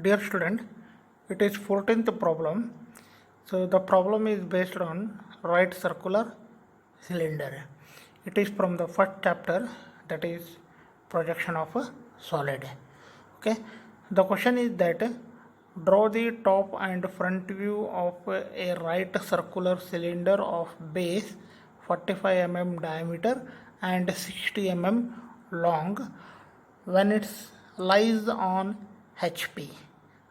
Dear student, it is 14th problem. So the problem is based on right circular cylinder. It is from the first chapter, that is projection of a solid. Okay. The question is that draw the top and front view of a right circular cylinder of base 45 mm diameter and 60 mm long when it lies on HP,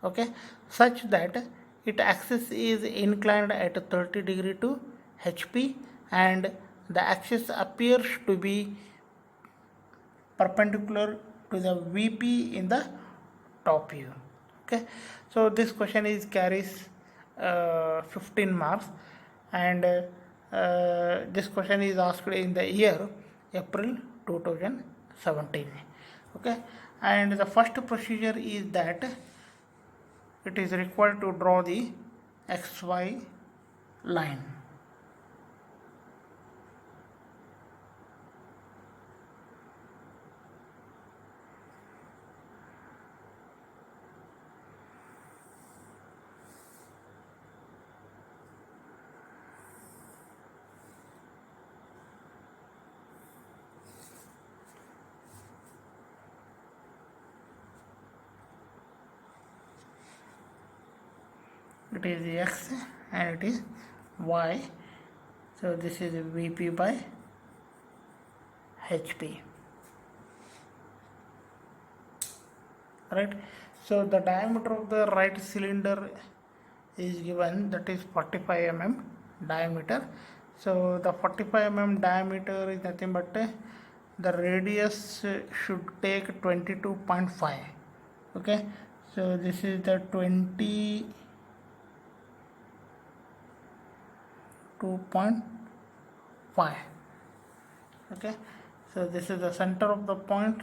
okay, such that its axis is inclined at 30 degree to HP and the axis appears to be perpendicular to the VP in the top view. Okay, so this question is carries 15 marks, and this question is asked in the year April 2017. Okay, and the first procedure is that it is required to draw the XY line. It is X and it is Y, so this is VP by HP, right? So the diameter of the right cylinder is given, that is 45 mm diameter. So the 45 mm diameter is nothing but the radius should take 22.5. okay, so this is the 22.5. okay, so this is the center of the point.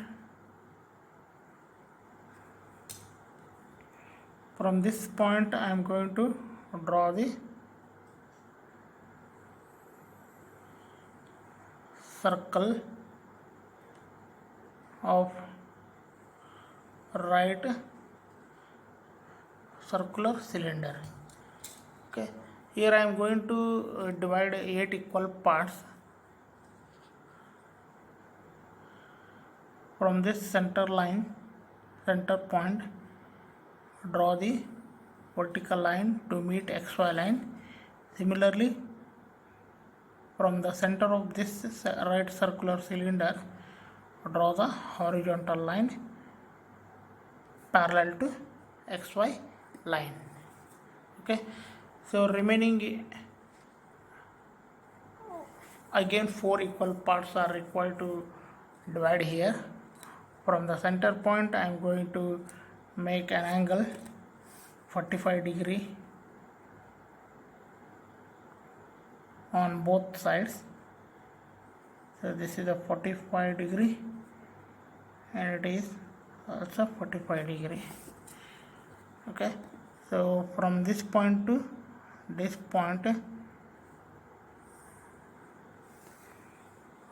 From this point I am going to draw the circle of right circular cylinder. Okay, here I am going to divide 8 equal parts. From this center point, draw the vertical line to meet XY line. Similarly, from the center of this right circular cylinder, draw the horizontal line parallel to XY line. Okay, so remaining again 4 equal parts are required to divide here. From the center point I am going to make an angle 45 degree on both sides. So this is a 45 degree and it is also 45 degree. Okay, so from this point to this point,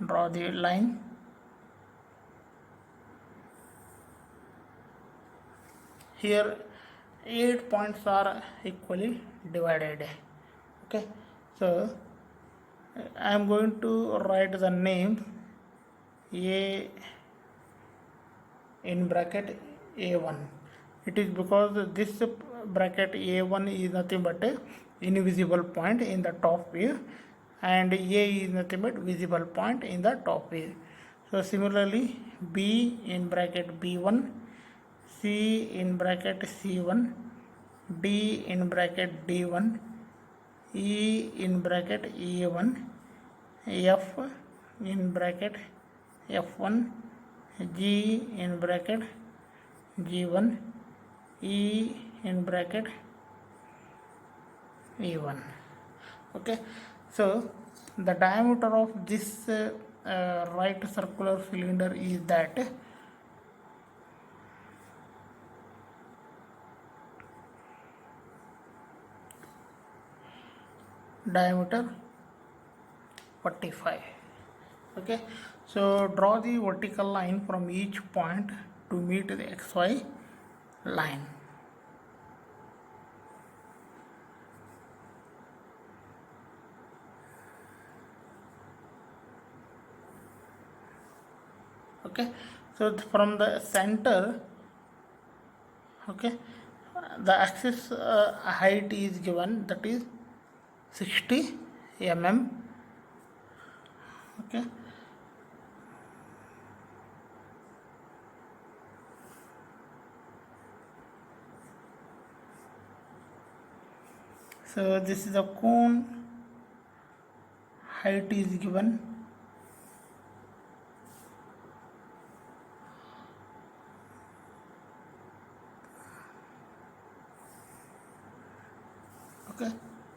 draw the line. Here 8 points are equally divided. Okay, so I am going to write the name A in bracket A1. It is because this bracket A1 is nothing but a invisible point in the top view, and A is nothing but visible point in the top view. So similarly, B in bracket B1, C in bracket C1, D in bracket D1, E in bracket E1, F in bracket F1, G in bracket G1, E in bracket E1. Okay, so the diameter of this right circular cylinder is that diameter 45. Okay, so draw the vertical line from each point to meet the XY line. Okay, so from the center, okay, the axis height is given, that is 60 mm. Okay, so this is the cone height is given. Okay,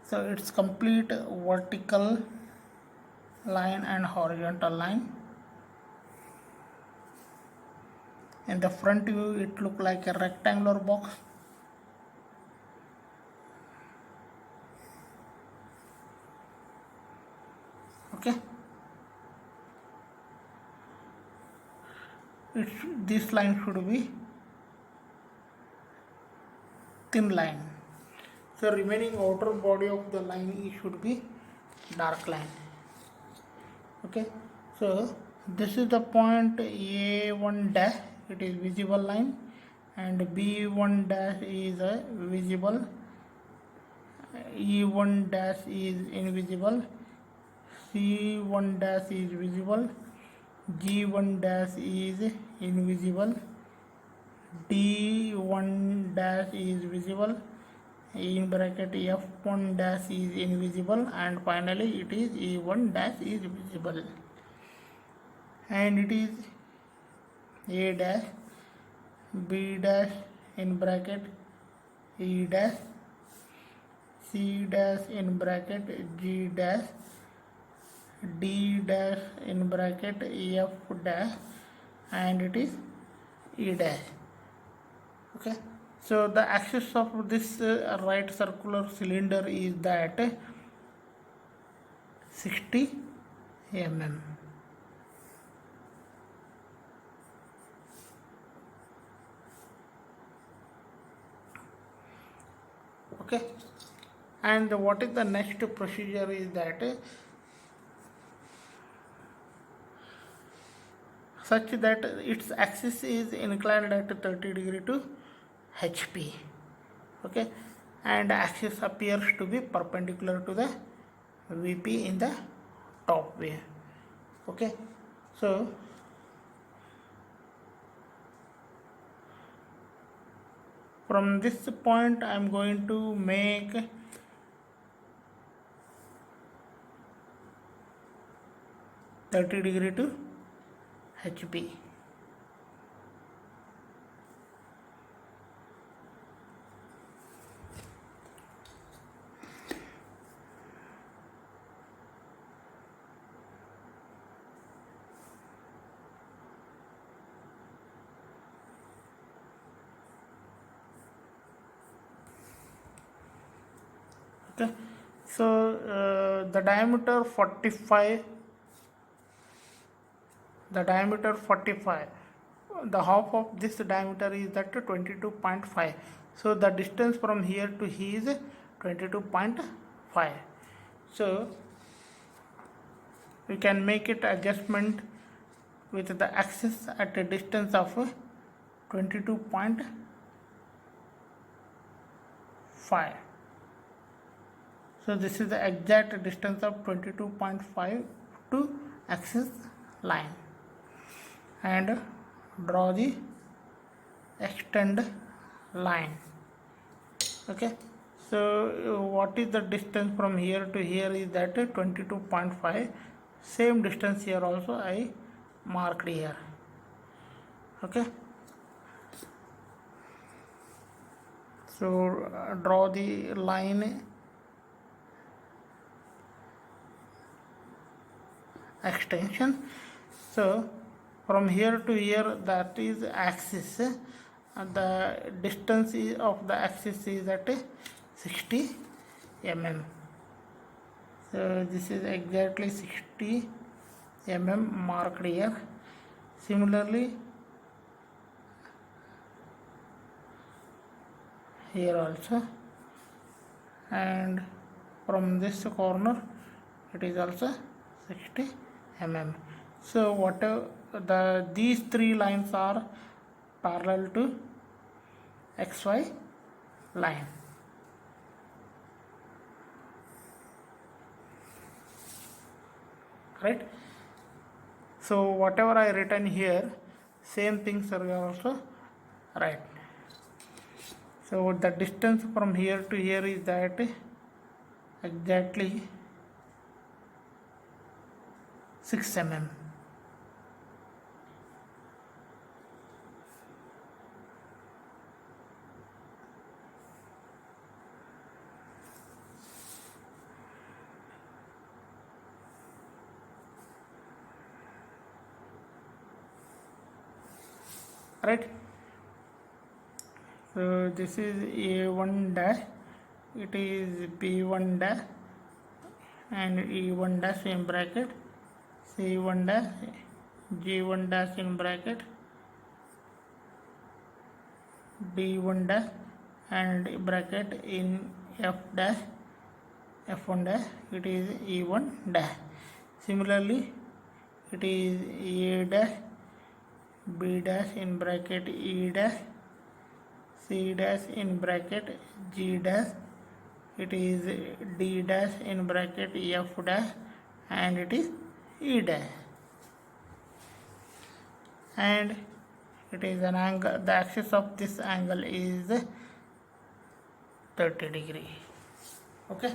so it's complete vertical line and horizontal line. In the front view it look like a rectangular box. Okay, this line should be thin line, so remaining outer body of the line should be dark line. Okay, so this is the point A1 dash, it is visible line, and B1 dash is a visible, E1 dash is invisible, C1 dash is visible, G1 dash is invisible, D1 dash is visible, in bracket F1 dash is invisible, and finally it is E1 dash is visible, and it is A dash, B dash in bracket E dash, C dash in bracket G dash, D dash in bracket F dash, and it is E dash. Okay, so the axis of this right circular cylinder is that 60 mm. Okay, and what is the next procedure is that such that its axis is inclined at 30 degree to HP. Okay, and axis appears to be perpendicular to the VP in the top view. Okay, so from this point I am going to make (30 degree) to HP. Okay, so the diameter 45, the half of this diameter is that 22.5, so the distance from here to here is 22.5. so we can make it adjustment with the axis at a distance of 22.5. So this is the exact distance of 22.5 to axis line, and draw the extend line. Okay, so what is the distance from here to here is that 22.5. same distance here also I marked here. Okay, so draw the line extension. So from here to here, that is axis, the distance of the axis is at 60 mm. So this is exactly 60 mm marked here. Similarly here also, and from this corner it is also 60 mm. So whatever these three lines are parallel to XY line. Right? So whatever I written here, same things are also right. So the distance from here to here is that exactly 6 mm. Right? So this is A1 dash, it is B1 dash, and E1 dash in bracket, C1 dash, G1 dash in bracket, D1 dash, and bracket in F dash, F1 dash, it is E1 dash. Similarly, it is A dash, B dash in bracket E dash, C dash in bracket G dash, it is D dash in bracket F dash, and it is E dash, and it is an angle, the axis of this angle is 30 degree. Okay,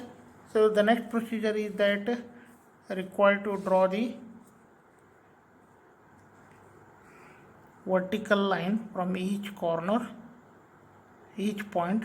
so the next procedure is that required to draw the vertical line from each corner, each point,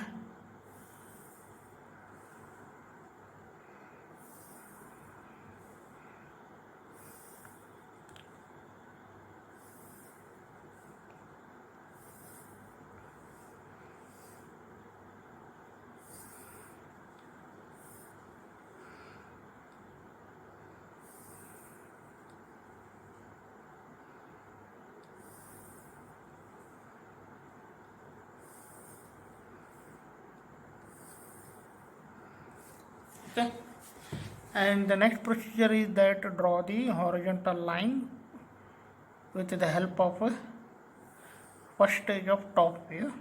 okay, and the next procedure is that draw the horizontal line with the help of first stage of top view.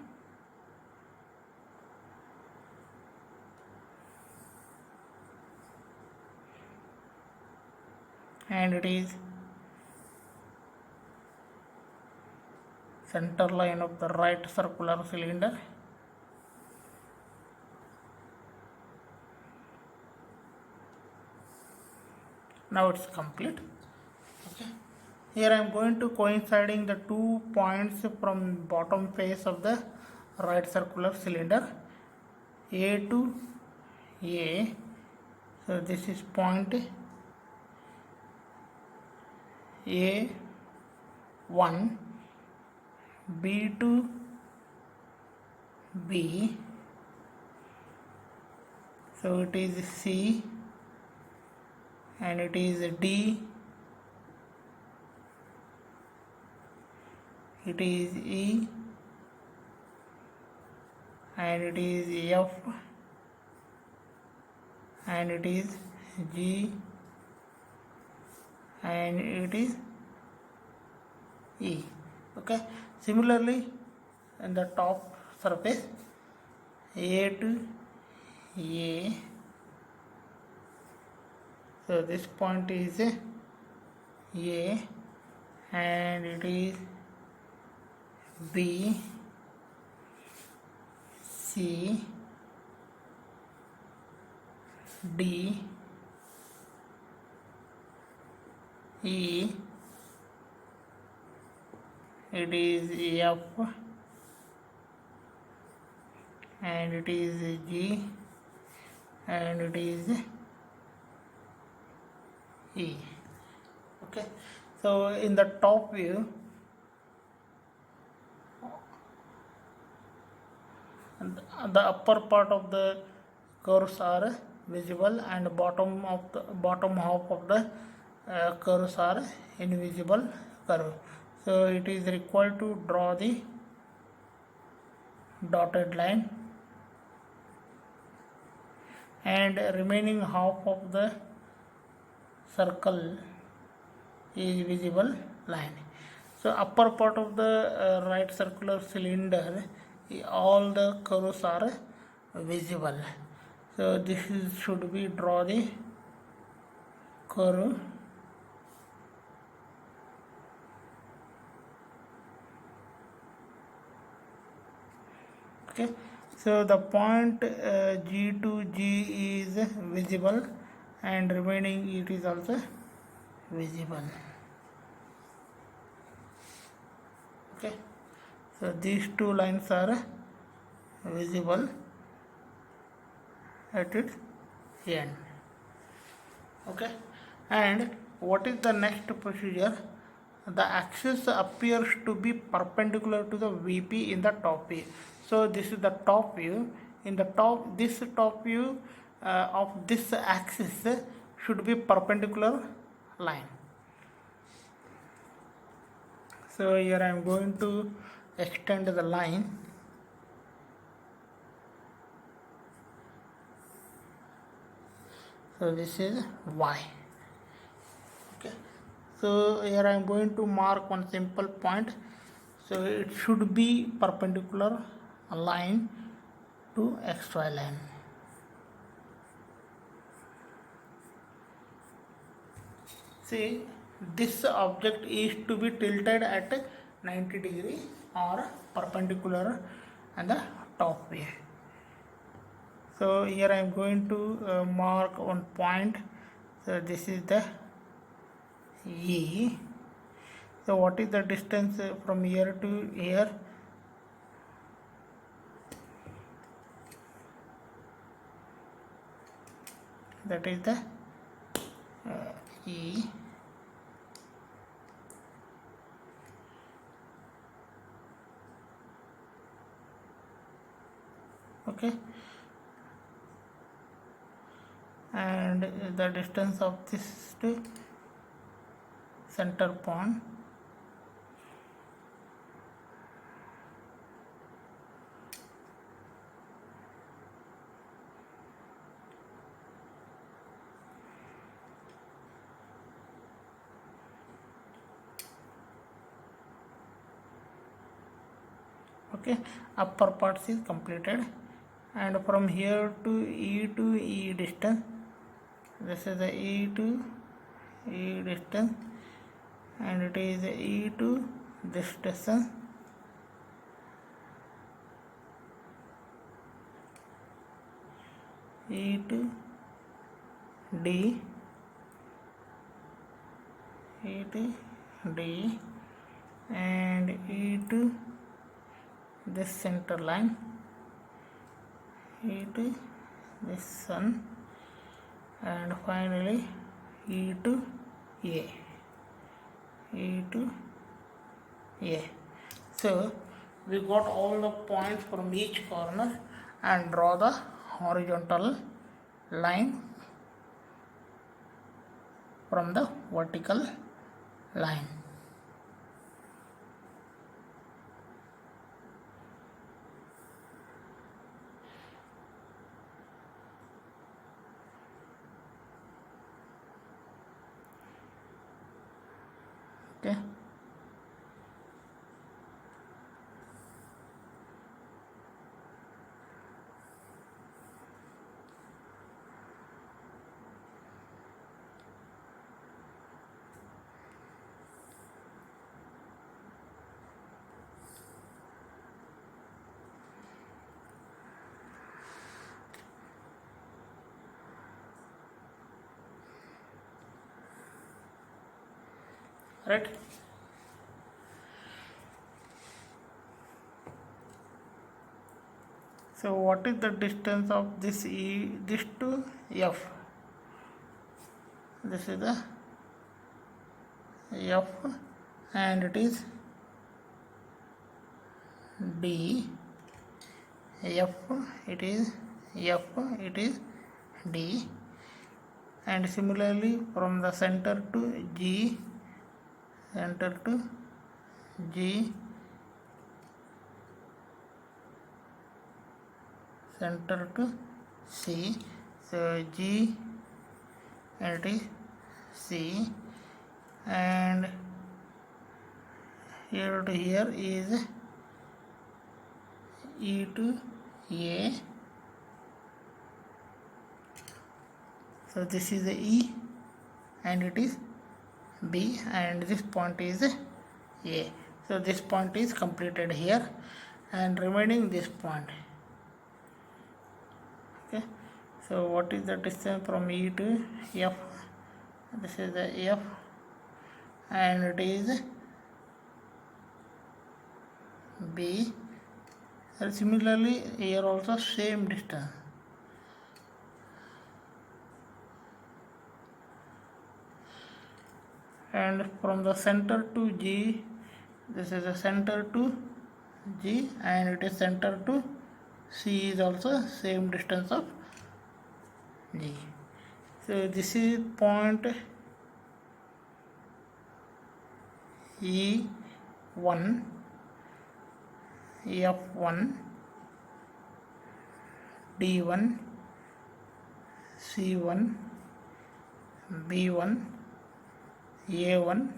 And it is center line of the right circular cylinder. Now it's complete. Okay. Here I am going to coinciding the 2 points from bottom face of the right circular cylinder, A to A. So this is point A1, B to B. So it is C, and it is D, it is E, and it is F, and it is G, and it is E. Okay, similarly in the top surface, A to A, so this point is A, and it is B, C, D, E, it is F, and it is G, and it is E. Okay, so in the top view, the upper part of the curves are visible, and bottom half of the curves are invisible curve. So it is required to draw the dotted line, and remaining half of the circle is visible line. So upper part of the right circular cylinder, all the curves are visible. So this is, should be draw the curve. Okay, so the point G to G is visible, and remaining it is also visible. Okay, so these two lines are visible at its end. Okay, and what is the next procedure? The axis appears to be perpendicular to the VP in the top view. So this is the top view. In the this top view of this axis should be perpendicular line. So here I am going to extend the line. So this is Y. Okay, so here I am going to mark one simple point. So it should be perpendicular line to XY line. See, this object is to be tilted at 90 degree or perpendicular and the top way. So here I am going to mark one point. So this is the E. So what is the distance from here to here? That is the E. Okay, and the distance of this to center point. Okay, upper parts is completed, and from here to E distance, this is the E to E distance, and it is E to this distance. E to D, E to D, and E to this center line, E to this sun, and finally E to A, E to A. So we got all the points from each corner and draw the horizontal line from the vertical line. Okay, right. So what is the distance of this E, this to F? This is the F, and it is D. F, it is F, it is D, and similarly from the center to G, center to G, center to C. So G, and it is C, and here to here is E to A. So this is the E and it is B, and this point is A. So this point is completed here, and remaining this point. Okay, so what is the distance from E to F? This is the F, and it is B. And similarly here also same distance. And from the center to G, this is the center to G, and it is center to C is also same distance of G. So this is point E1, F1, D1, C1, B1, A1,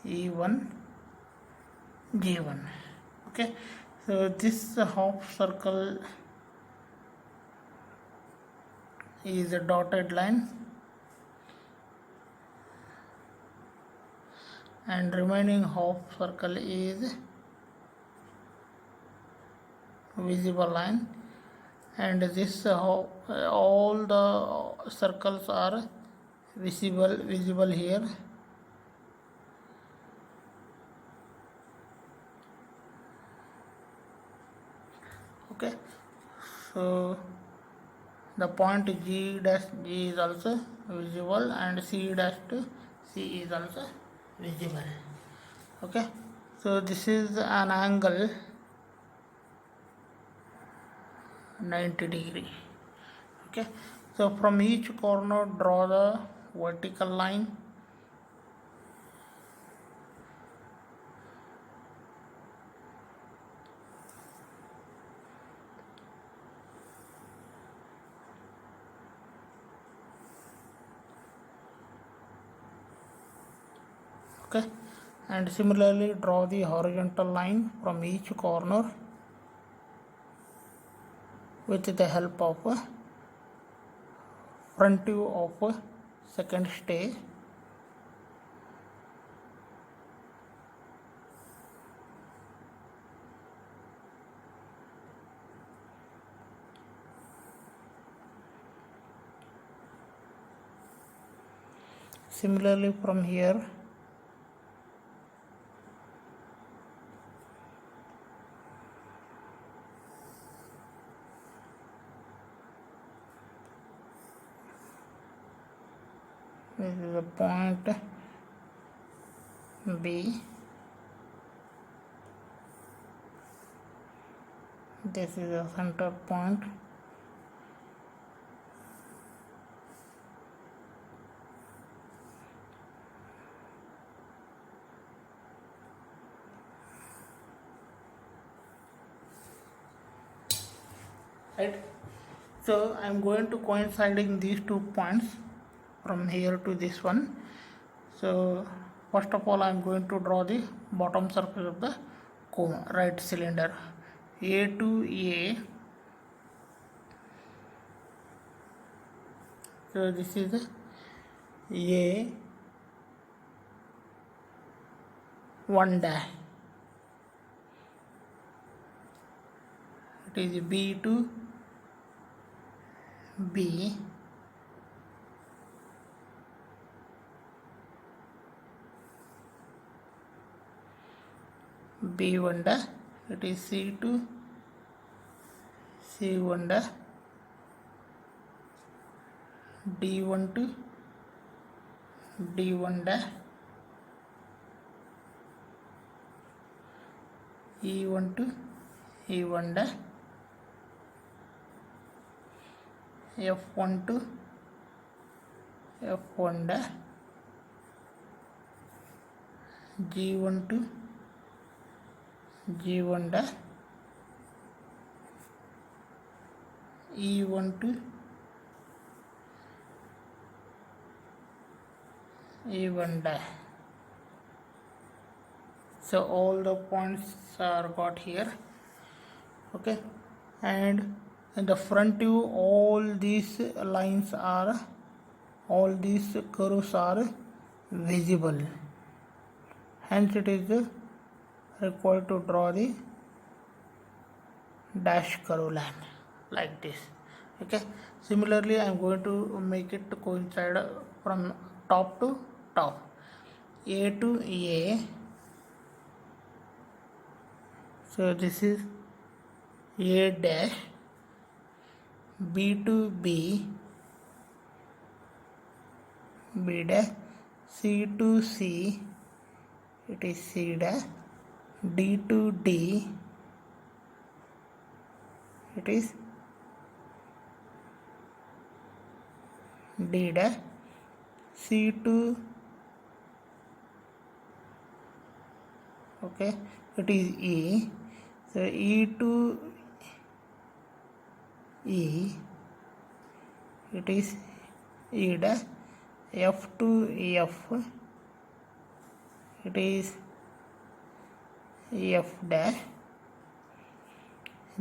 E1, G1. Okay, so this half circle is a dotted line, and remaining half circle is visible line, and this all the circles are visible here. Okay, so the point G dash G is also visible, and C dash to C is also visible. Okay, so this is an angle 90 degree. Okay, so from each corner draw the vertical line. Okay, and similarly draw the horizontal line from each corner with the help of front view of second stage. Similarly from here this is the point B, this is the center point, right? So I am going to coinciding these 2 points from here to this one. So first of all I am going to draw the bottom surface of the cone, right cylinder. A to A, so this is A 1 dash, it is B to B, B1 dash, it is C to C1 dash, D1 to D1 dash, E1 to E1 dash, F1 to F1 dash, G1 to G1 dash, E1 to E1 dash. So all the points are got here. Okay, and in the front view all these lines are, all these curves are visible, hence it is required to draw the dash curve line like this. Okay, similarly I am going to make it to coincide from top to top, A to A. So this is A dash, B to B, B dash, C to C, it is C dash, D to D, it is D dash, C to, okay, it is E. So E to E, it is E dash, F to F, it is F dash,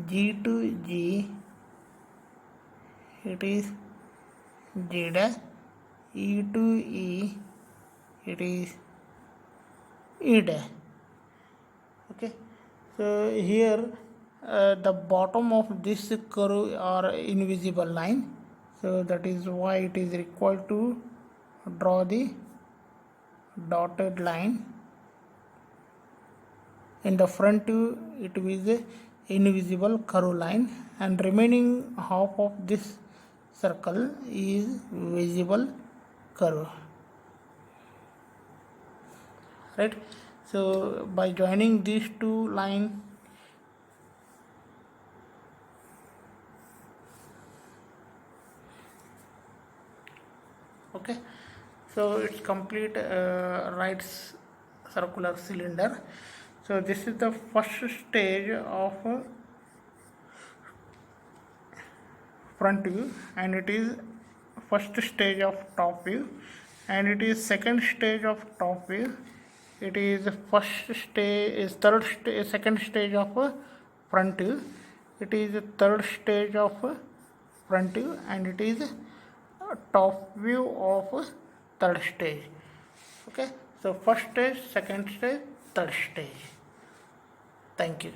G to G, it is G dash, E to E, it is E dash. Okay, so here the bottom of this curve are invisible line, so that is why it is required to draw the dotted line. In the front view it is a invisible curve line, and remaining half of this circle is visible curve, right? So by joining these two lines, okay, so it's complete right circular cylinder. So this is the first stage of front view, and it is first stage of top view, and it is second stage of top view. It is first stage is third stage, second stage of front view. It is third stage of front view, and it is top view of third stage. Okay, so first stage, second stage, third stage. Thank you.